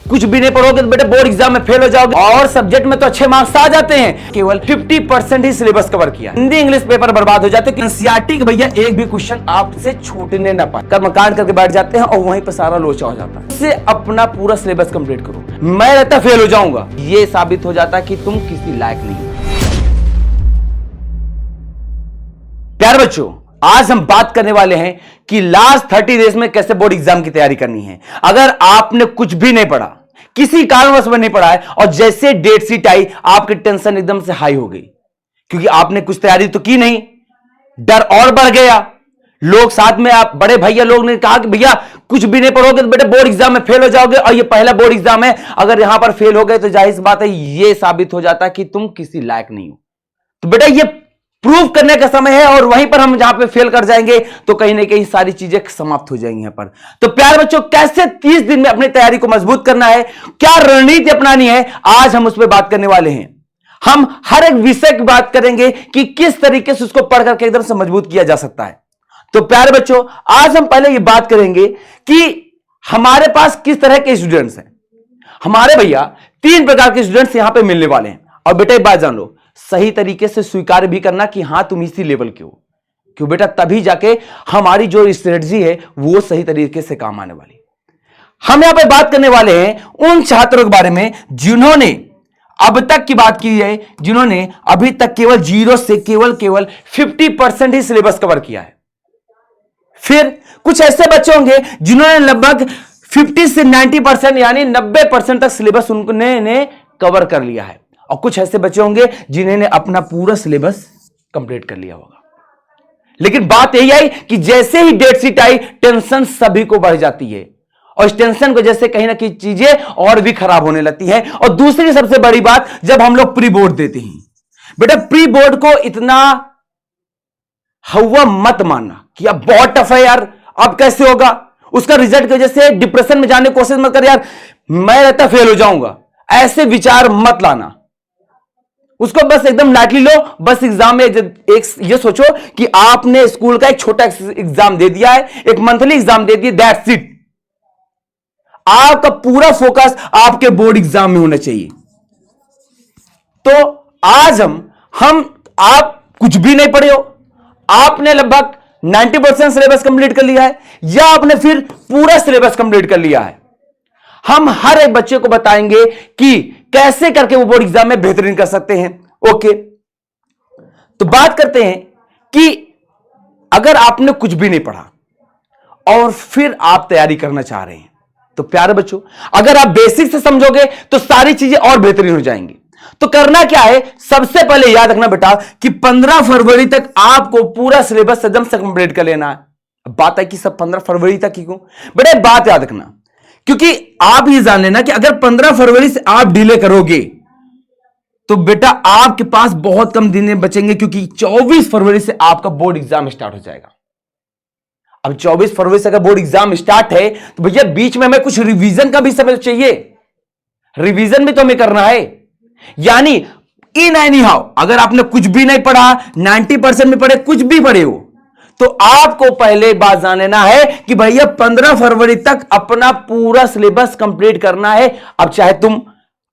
कुछ भी नहीं पढ़ोगे तो बेटा बोर्ड एग्जाम में फेल हो जाओगे, और सब्जेक्ट में तो अच्छे मार्क्स आ जाते हैं, केवल 50% ही सिलेबस कवर किया, हिंदी इंग्लिश पेपर बर्बाद हो जाते हैं। एनसीईआरटी के भैया एक भी क्वेश्चन आपसे छूटने ना पाए, कर्मकांड करके बैठ जाते हैं और वहीं पर सारा लोचा हो जाता है। इससे अपना पूरा सिलेबस कंप्लीट करो, मैं रहता फेल हो जाऊंगा, ये साबित हो जाता कि तुम किसी लायक नहीं हो। प्यारे बच्चों, आज हम बात करने वाले हैं कि लास्ट 30 डेज में कैसे बोर्ड एग्जाम की तैयारी करनी है। अगर आपने कुछ भी नहीं पढ़ा, किसी कारणवश में नहीं पढ़ा है, और जैसे डेट शीट आई आपकी टेंशन एकदम से हाई हो गई, क्योंकि आपने कुछ तैयारी तो की नहीं, डर और बढ़ गया। लोग साथ में, आप बड़े भैया लोग ने कहा कि भैया कुछ भी नहीं पढ़ोगे तो बेटा बोर्ड एग्जाम में फेल हो जाओगे, और ये पहला बोर्ड एग्जाम है, अगर यहां पर फेल हो गए तो जाहिर सी बात है ये साबित हो जाता कि तुम किसी लायक नहीं हो। तो बेटा ये प्रूव करने का समय है, और वहीं पर हम जहां पे फेल कर जाएंगे तो कहीं ना कहीं सारी चीजें समाप्त हो जाएंगी यहां पर। तो प्यारे बच्चों, कैसे 30 दिन में अपनी तैयारी को मजबूत करना है, क्या रणनीति अपनानी है, आज हम उस पर बात करने वाले हैं। हम हर एक विषय की बात करेंगे कि किस तरीके से उसको पढ़ करके एकदम से मजबूत किया जा सकता है। तो प्यारे बच्चों, आज हम पहले यह बात करेंगे कि हमारे पास किस तरह के स्टूडेंट्स हैं। हमारे भैया 3 प्रकार के स्टूडेंट्स यहां पे मिलने वाले हैं, और बेटा एक बात जान लो, सही तरीके से स्वीकार भी करना कि हां तुम इसी लेवल के हो, क्यों बेटा, तभी जाके हमारी जो स्ट्रेटजी है वो सही तरीके से काम आने वाली। हम यहां पे बात करने वाले हैं उन छात्रों के बारे में जिन्होंने अब तक की बात की है, जिन्होंने अभी तक केवल 0 से केवल 50% ही सिलेबस कवर किया है। फिर कुछ ऐसे बच्चे होंगे जिन्होंने लगभग 50 से 90% यानी 90% तक सिलेबस उन्होंने कवर कर लिया है, और कुछ ऐसे बच्चे होंगे जिन्होंने अपना पूरा सिलेबस कंप्लीट कर लिया होगा। लेकिन बात यही आई कि जैसे ही डेट शीट आई टेंशन सभी को बढ़ जाती है, और इस टेंशन को जैसे कहीं ना कहीं चीजें और भी खराब होने लगती है। और दूसरी सबसे बड़ी बात, जब हम लोग प्री बोर्ड देते हैं, बेटा प्री बोर्ड को इतना हवा मत मानना कि अब बहुत टफ है यार, अब कैसे होगा, उसका रिजल्ट की वजह से डिप्रेशन में जाने की कोशिश मत कर, यार मैं रहता फेल हो जाऊंगा, ऐसे विचार मत लाना। उसको बस एकदम लाइटली लो। बस एग्जाम में एक ये सोचो कि आपने स्कूल का एक छोटा एग्जाम दे दिया है, एक मंथली एग्जाम दे दिया, दैट्स इट। आपका पूरा फोकस आपके बोर्ड एग्जाम में होना चाहिए। तो आज आप कुछ भी नहीं पढ़े हो, आपने लगभग 90% सिलेबस कंप्लीट कर लिया है, या आपने फिर पूरा सिलेबस कंप्लीट कर लिया है, हम हर एक बच्चे को बताएंगे कि कैसे करके वो बोर्ड एग्जाम में बेहतरीन कर सकते हैं। ओके, तो बात करते हैं कि अगर आपने कुछ भी नहीं पढ़ा और फिर आप तैयारी करना चाह रहे हैं, तो प्यारे बच्चों, अगर आप बेसिक से समझोगे तो सारी चीजें और बेहतरीन हो जाएंगी। तो करना क्या है, सबसे पहले याद रखना बेटा कि 15 फरवरी तक आपको पूरा सिलेबस एकदम से कंप्लीट कर लेना है। अब बात है कि सब 15 फरवरी तक ही क्यों, बेटा एक बात याद रखना, क्योंकि आप ये जान लेना कि अगर 15 फरवरी से आप डिले करोगे तो बेटा आपके पास बहुत कम दिन बचेंगे, क्योंकि 24 फरवरी से आपका बोर्ड एग्जाम स्टार्ट हो जाएगा। अब 24 फरवरी से अगर बोर्ड एग्जाम स्टार्ट है तो भैया बीच में हमें कुछ रिवीजन का भी समय चाहिए, रिवीजन भी तो हमें करना है। यानी इन एनी हाउ अगर आपने कुछ भी नहीं पढ़ा, 90% में पढ़े, कुछ भी पढ़े हो, तो आपको पहले बात जान लेना है कि भैया 15 फरवरी तक अपना पूरा सिलेबस कंप्लीट करना है। अब चाहे तुम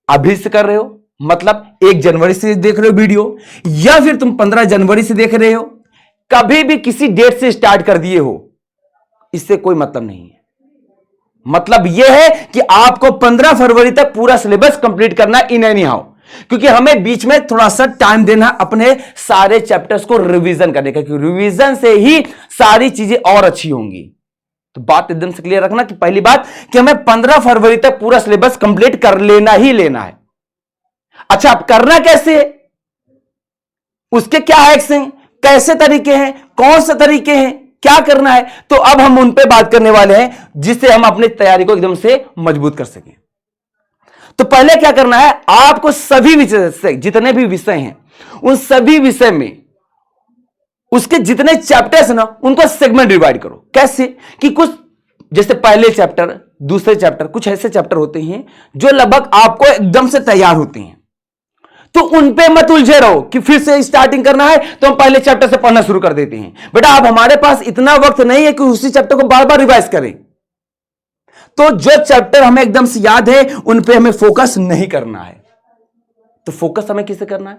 अभी से कर रहे हो, मतलब 1 जनवरी से देख रहे हो वीडियो, या फिर तुम 15 जनवरी से देख रहे हो, कभी भी किसी डेट से स्टार्ट कर दिए हो, इससे कोई मतलब नहीं है। मतलब यह है कि आपको 15 फरवरी तक पूरा सिलेबस कंप्लीट करना इन एनी हाउ, क्योंकि हमें बीच में थोड़ा सा टाइम देना अपने सारे चैप्टर्स को रिवीजन करने का, क्योंकि रिवीजन से ही सारी चीजें और अच्छी होंगी। तो बात एकदम से क्लियर रखना कि पहली बात कि हमें 15 फरवरी तक पूरा सिलेबस कंप्लीट कर लेना ही लेना है। अच्छा, अब करना कैसे है, उसके क्या हैक्स हैं, कैसे तरीके हैं, कौन से तरीके हैं, क्या करना है, तो अब हम उन पे बात करने वाले हैं जिससे हम अपनी तैयारी को एकदम से मजबूत कर सकें। तो पहले क्या करना है, आपको सभी विषय से, जितने भी विषय हैं उन सभी विषय में उसके जितने चैप्टर्स ना उनको सेगमेंट डिवाइड करो। कैसे कि कुछ जैसे पहले चैप्टर, दूसरे चैप्टर, कुछ ऐसे चैप्टर होते हैं जो लगभग आपको एकदम से तैयार होते हैं, तो उन पे मत उलझे रहो कि फिर से स्टार्टिंग करना है तो हम पहले चैप्टर से पढ़ना शुरू कर देते हैं। बेटा अब हमारे पास इतना वक्त नहीं है कि उसी चैप्टर को बार बार रिवाइज करें। तो जो चैप्टर हमें एकदम से याद है उन पे हमें फोकस नहीं करना है। तो फोकस हमें किसे करना है?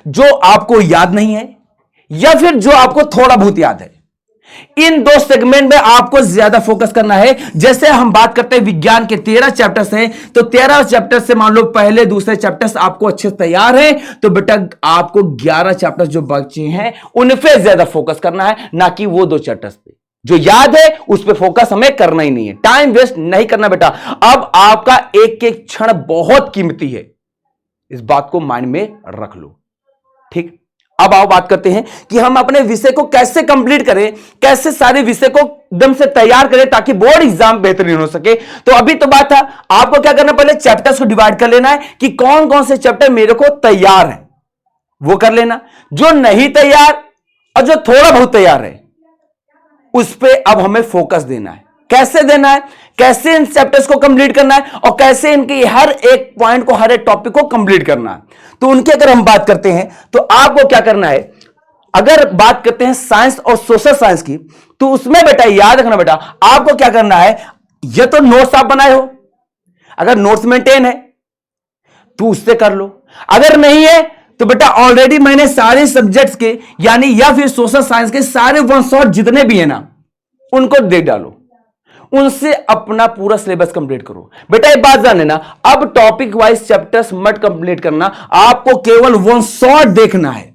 जो आपको याद नहीं है या फिर जो आपको थोड़ा बहुत याद है, इन दो सेगमेंट में आपको ज्यादा फोकस करना है। जैसे हम बात करते हैं विज्ञान के 13 चैप्टर्स हैं, तो 13 चैप्टर से मान लो पहले दूसरे चैप्टर्स आपको अच्छे से तैयार हैं, तो बेटा आपको 11 चैप्टर्स जो बचे हैं उन पे ज्यादा फोकस करना है, ना कि वो 2 चैप्टर्स पे। जो याद है उस पे फोकस हमें करना ही नहीं है, टाइम वेस्ट नहीं करना बेटा। अब आपका एक एक क्षण बहुत कीमती है, इस बात को माइंड में रख लो, ठीक। अब आओ बात करते हैं कि हम अपने विषय को कैसे कंप्लीट करें, कैसे सारे विषय को एकदम से तैयार करें ताकि बोर्ड एग्जाम बेहतरीन हो सके। तो अभी तो बात था, आपको क्या करना, पहले चैप्टर्स को डिवाइड कर लेना है कि कौन कौन से चैप्टर मेरे को तैयार है, वो कर लेना। जो नहीं तैयार और जो थोड़ा बहुत तैयार है उस पर अब हमें फोकस देना है। कैसे देना है, कैसे इन चैप्टर्स को कंप्लीट करना है और कैसे इनकी हर एक पॉइंट को, हर एक टॉपिक को कंप्लीट करना है। तो उनकी अगर हम बात करते हैं तो आपको क्या करना है, अगर बात करते हैं साइंस और सोशल साइंस की, तो उसमें बेटा याद रखना बेटा, आपको क्या करना है, ये तो नोट्स आप बनाए हो, अगर नोट्स मेंटेन है तो उससे कर लो, अगर नहीं है तो बेटा ऑलरेडी मैंने सारे सब्जेक्ट्स के यानी या फिर सोशल साइंस के सारे वन शॉट जितने भी है ना उनको देख डालो, उनसे अपना पूरा सिलेबस कंप्लीट करो। बेटा एक बात जान लेना, अब टॉपिक वाइज चैप्टर्स मत कंप्लीट करना, आपको केवल वन शॉट देखना है,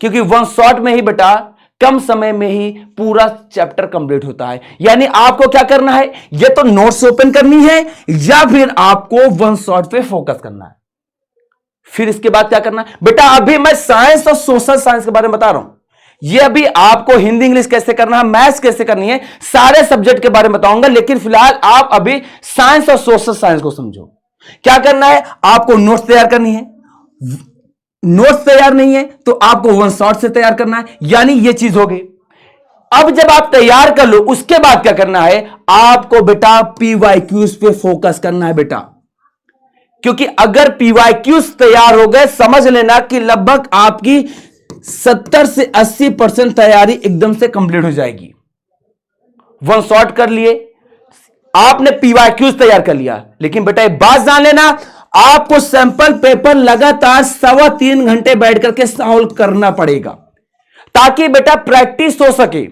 क्योंकि वन शॉट में ही बेटा कम समय में ही पूरा चैप्टर कंप्लीट होता है। यानी आपको क्या करना है, या तो नोट्स ओपन करनी है या फिर आपको वन शॉट पे फोकस करना है। फिर इसके बाद क्या करना है बेटा, अभी मैं साइंस और सोशल साइंस के बारे में बता रहा हूं, ये अभी आपको हिंदी इंग्लिश कैसे करना है, मैथ्स कैसे करनी है, सारे सब्जेक्ट के बारे में बताऊंगा, लेकिन फिलहाल आप अभी साइंस और सोशल साइंस को समझो। क्या करना है, आपको नोट्स तैयार करनी है, नोट्स तैयार नहीं है तो आपको वन शॉट से तैयार करना है, यानी ये चीज होगी। अब जब आप तैयार कर लो उसके बाद क्या करना है, आपको बेटा पीवाईक्यूज पे फोकस करना है बेटा, क्योंकि अगर पीवाईक्यूज तैयार हो गए समझ लेना कि लगभग आपकी 70 से 80% तैयारी एकदम से कंप्लीट हो जाएगी। वन शॉट कर लिए, आपने पीवाईक्यूज तैयार कर लिया, लेकिन बेटा एक बात जान लेना, आपको सैंपल पेपर लगातार 3.25 घंटे बैठ करके सॉल्व करना पड़ेगा ताकि बेटा प्रैक्टिस हो सके।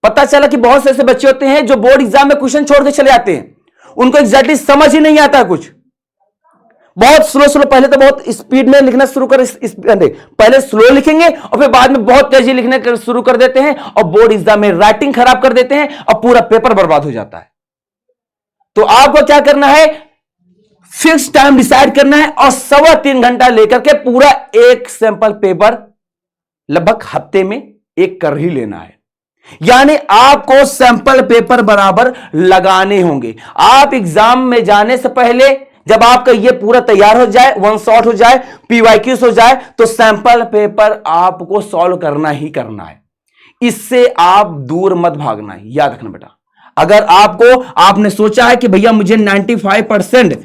पता चला कि बहुत से ऐसे बच्चे होते हैं जो बोर्ड एग्जाम में क्वेश्चन छोड़ के चले जाते हैं, उनको एग्जैक्टली समझ ही नहीं आता, कुछ बहुत स्लो पहले तो बहुत स्पीड में लिखना शुरू कर, पहले स्लो लिखेंगे और फिर बाद में बहुत तेजी लिखने शुरू कर देते हैं और बोर्ड एग्जाम में राइटिंग खराब कर देते हैं और पूरा पेपर बर्बाद हो जाता है। तो आपको क्या करना है, फिक्स टाइम डिसाइड करना है और 3.25 घंटा लेकर के पूरा एक सैंपल पेपर लगभग हफ्ते में एक कर ही लेना है। यानी आपको सैंपल पेपर बराबर लगाने होंगे। आप एग्जाम में जाने से पहले जब आपका ये पूरा तैयार हो जाए, वन शॉट हो जाए, पीवाईक्यूज हो जाए, तो सैंपल पेपर आपको सॉल्व करना ही करना है। इससे आप दूर मत भागना है, याद रखना बेटा। अगर आपने सोचा है कि भैया मुझे 95%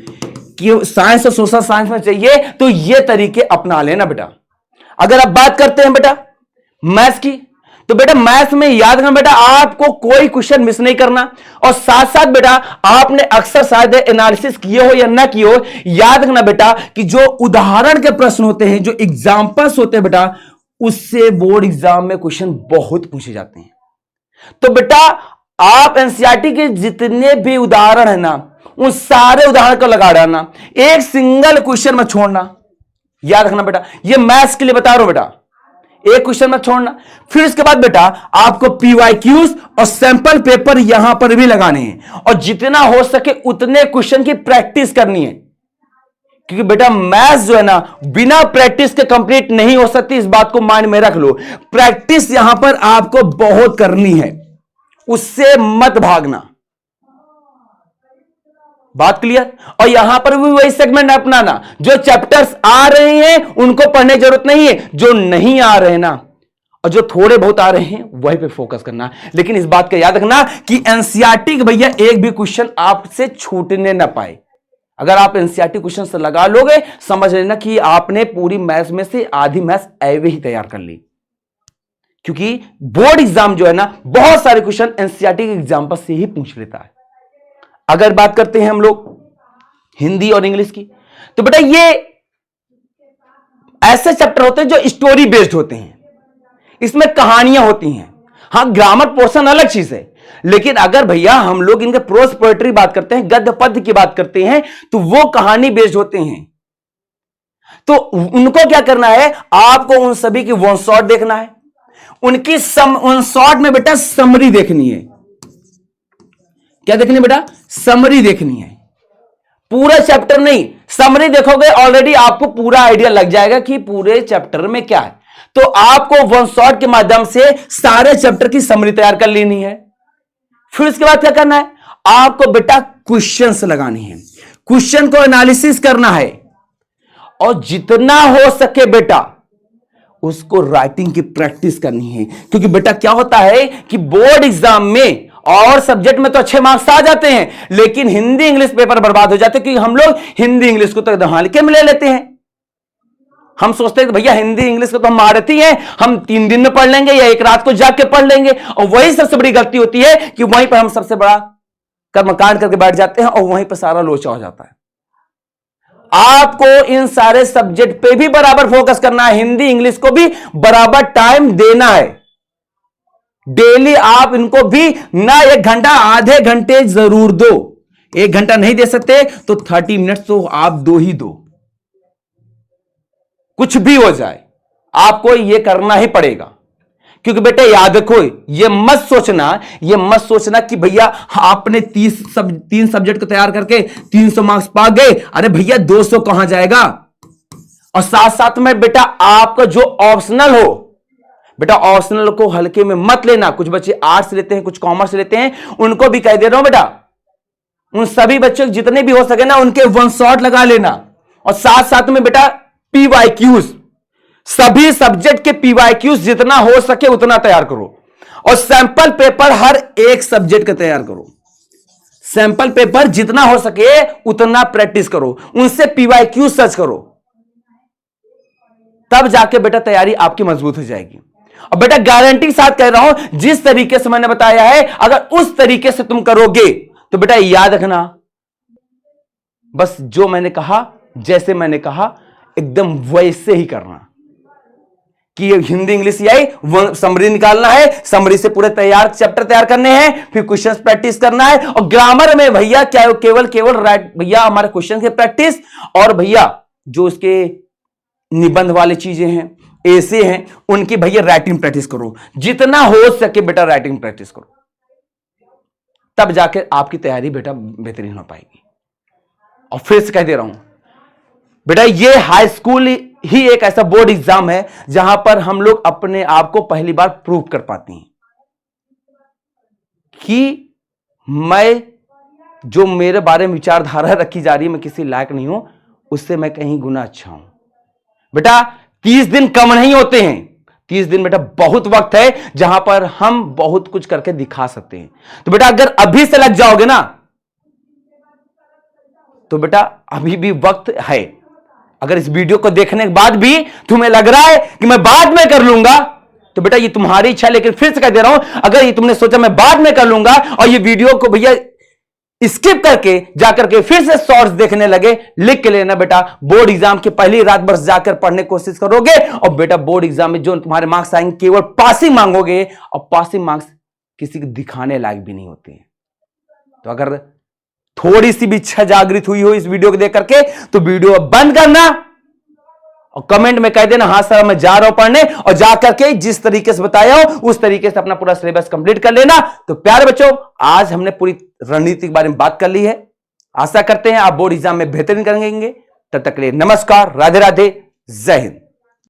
कि साइंस और सोशल साइंस में चाहिए, तो ये तरीके अपना लेना बेटा। अगर आप बात करते हैं बेटा मैथ्स की, तो बेटा मैथ्स में याद रखना बेटा, आपको कोई क्वेश्चन मिस नहीं करना, और साथ साथ बेटा आपने अक्सर शायद एनालिसिस किए हो या ना किए हो, याद रखना बेटा कि जो उदाहरण के प्रश्न होते हैं, जो एग्जाम्पल्स होते हैं बेटा, उससे बोर्ड एग्जाम में क्वेश्चन बहुत पूछे जाते हैं। तो बेटा आप एनसीईआरटी के जितने भी उदाहरण है ना, उन सारे उदाहरण को लगा डालना, एक सिंगल क्वेश्चन में छोड़ना। याद रखना बेटा, ये मैथ्स के लिए बता रहा हूं बेटा, एक क्वेश्चन मत छोड़ना। फिर इसके बाद बेटा आपको पीवाईक्यूज और सैंपल पेपर यहां पर भी लगाने हैं और जितना हो सके उतने क्वेश्चन की प्रैक्टिस करनी है, क्योंकि बेटा मैथ्स जो है ना बिना प्रैक्टिस के कंप्लीट नहीं हो सकती, इस बात को माइंड में रख लो। प्रैक्टिस यहां पर आपको बहुत करनी है, उससे मत भागना। बात क्लियर? और यहां पर भी वही सेगमेंट अपनाना, जो चैप्टर्स आ रहे हैं उनको पढ़ने की जरूरत नहीं है, जो नहीं आ रहे ना और जो थोड़े बहुत आ रहे हैं वही पे फोकस करना। लेकिन इस बात का याद रखना कि एनसीईआरटी भैया एक भी क्वेश्चन आपसे छूटने ना पाए। अगर आप एनसीईआरटी क्वेश्चन से लगा लोगे, समझ लेना कि आपने पूरी मैथ्स में से आधी मैथ्स एवे ही तैयार कर ली, क्योंकि बोर्ड एग्जाम जो है ना बहुत सारे क्वेश्चन एनसीईआरटी के एग्जाम्पल से ही पूछ लेता है। अगर बात करते हैं हम लोग हिंदी और इंग्लिश की, तो बेटा ये ऐसे चैप्टर होते हैं जो स्टोरी बेस्ड होते हैं, इसमें कहानियां होती हैं। हां, ग्रामर पोर्शन अलग चीज है, लेकिन अगर भैया हम लोग इनके प्रोज पोएट्री बात करते हैं, गद्य पद्य की बात करते हैं, तो वो कहानी बेस्ड होते हैं। तो उनको क्या करना है, आपको उन सभी की वन शॉट देखना है, उनकी उन शॉट में बेटा समरी देखनी है। क्या देखनी है बेटा? समरी देखनी है, पूरा चैप्टर नहीं, समरी देखोगे ऑलरेडी आपको पूरा आइडिया लग जाएगा कि पूरे चैप्टर में क्या है। तो आपको वन शॉट के माध्यम से सारे चैप्टर की समरी तैयार कर लेनी है। फिर उसके बाद क्या करना है, आपको बेटा क्वेश्चंस लगानी है, क्वेश्चन को एनालिसिस करना है, और जितना हो सके बेटा उसको राइटिंग की प्रैक्टिस करनी है। क्योंकि बेटा क्या होता है कि बोर्ड एग्जाम में और सब्जेक्ट में तो अच्छे मार्क्स आ जाते हैं, लेकिन हिंदी इंग्लिश पेपर बर्बाद हो जाते हैं, क्योंकि हम लोग हिंदी इंग्लिश को तो एकदम हल्के में ले लेते हैं। हम सोचते हैं कि भैया हिंदी इंग्लिश को तो हम महारथी हैं, हम 3 दिन में पढ़ लेंगे या एक रात को जाग के पढ़ लेंगे, और वही सबसे बड़ी गलती होती है कि वहीं पर हम सबसे बड़ा कर्मकांड करके बैठ जाते हैं और वहीं पर सारा लोचा हो जाता है। आपको इन सारे सब्जेक्ट पे भी बराबर फोकस करना है, हिंदी इंग्लिश को भी बराबर टाइम देना है। डेली आप इनको भी ना 1 घंटा, आधे घंटे जरूर दो। 1 घंटा नहीं दे सकते तो 30 मिनट तो आप दो ही दो, कुछ भी हो जाए आपको ये करना ही पड़ेगा। क्योंकि बेटे याद रखो, ये मत सोचना कि भैया आपने 3 सब्जेक्ट को तैयार करके 300 मार्क्स पा गए, अरे भैया 200 कहां जाएगा। और साथ साथ में बेटा आपका जो ऑप्शनल हो, बेटा ऑप्शनल को हल्के में मत लेना। कुछ बच्चे आर्ट्स लेते हैं, कुछ कॉमर्स लेते हैं, उनको भी कह दे रहा हूं बेटा, उन सभी बच्चों जितने भी हो सके ना उनके वन शॉट लगा लेना। और साथ साथ में बेटा पीवाईक्यूज, सभी सब्जेक्ट के पीवाईक्यूज जितना हो सके उतना तैयार करो, और सैंपल पेपर हर एक सब्जेक्ट का तैयार करो। सैंपल पेपर जितना हो सके उतना प्रैक्टिस करो, उनसे पीवाईक्यूज सर्च करो, तब जाके बेटा तैयारी आपकी मजबूत हो जाएगी। और बेटा गारंटी के साथ कह रहा हूं, जिस तरीके से मैंने बताया है अगर उस तरीके से तुम करोगे तो बेटा याद रखना, बस जो मैंने कहा, जैसे मैंने कहा एकदम वैसे ही करना। कि हिंदी इंग्लिश आई समरी निकालना है, समरी से पूरे चैप्टर तैयार करने हैं, फिर क्वेश्चंस प्रैक्टिस करना है। और ग्रामर में भैया क्या केवल राइट भैया हमारे क्वेश्चन की प्रैक्टिस, और भैया जो इसके निबंध वाली चीजें हैं, ऐसे हैं, उनकी भैया राइटिंग प्रैक्टिस करो, जितना हो सके बेटा राइटिंग प्रैक्टिस करो, तब जाकर आपकी तैयारी बेटा बेहतरीन हो पाएगी। और फिर से कह दे रहा हूं बेटा, ये हाई स्कूल ही एक ऐसा बोर्ड एग्जाम है जहां पर हम लोग अपने आप को पहली बार प्रूव कर पाते हैं कि मैं जो मेरे बारे में विचारधारा रखी जा रही है, मैं किसी लायक नहीं हूं, उससे मैं कहीं गुना अच्छा हूं। बेटा 30 दिन कम नहीं होते हैं, 30 दिन बेटा बहुत वक्त है जहां पर हम बहुत कुछ करके दिखा सकते हैं। तो बेटा अगर अभी से लग जाओगे ना तो बेटा अभी भी वक्त है। अगर इस वीडियो को देखने के बाद भी तुम्हें लग रहा है कि मैं बाद में कर लूंगा, तो बेटा ये तुम्हारी इच्छा, लेकिन फिर से कह दे रहा हूं, अगर ये तुमने सोचा मैं बाद में कर लूंगा और ये वीडियो को भैया स्किप करके जाकर के फिर से शॉर्ट्स देखने लगे, लिख के लेना बेटा, बोर्ड एग्जाम की पहली रात बस जाकर पढ़ने की कोशिश करोगे और बेटा बोर्ड एग्जाम में जो तुम्हारे मार्क्स आएंगे केवल पासिंग मांगोगे, और पासिंग मार्क्स किसी को दिखाने लायक भी नहीं होते हैं। तो अगर थोड़ी सी भी इच्छा जागृत हुई हो इस वीडियो को देख करके तो वीडियो बंद करना और कमेंट में कह देना हाँ सर मैं जा रहा हूं पढ़ने, और जाकर के जिस तरीके से बताया हो उस तरीके से अपना पूरा सिलेबस कंप्लीट कर लेना। तो प्यारे बच्चों, आज हमने पूरी रणनीति के बारे में बात कर ली है। आशा करते हैं आप बोर्ड एग्जाम में बेहतरीन करेंगे। तब तक के लिए नमस्कार, राधे राधे, जय हिंद।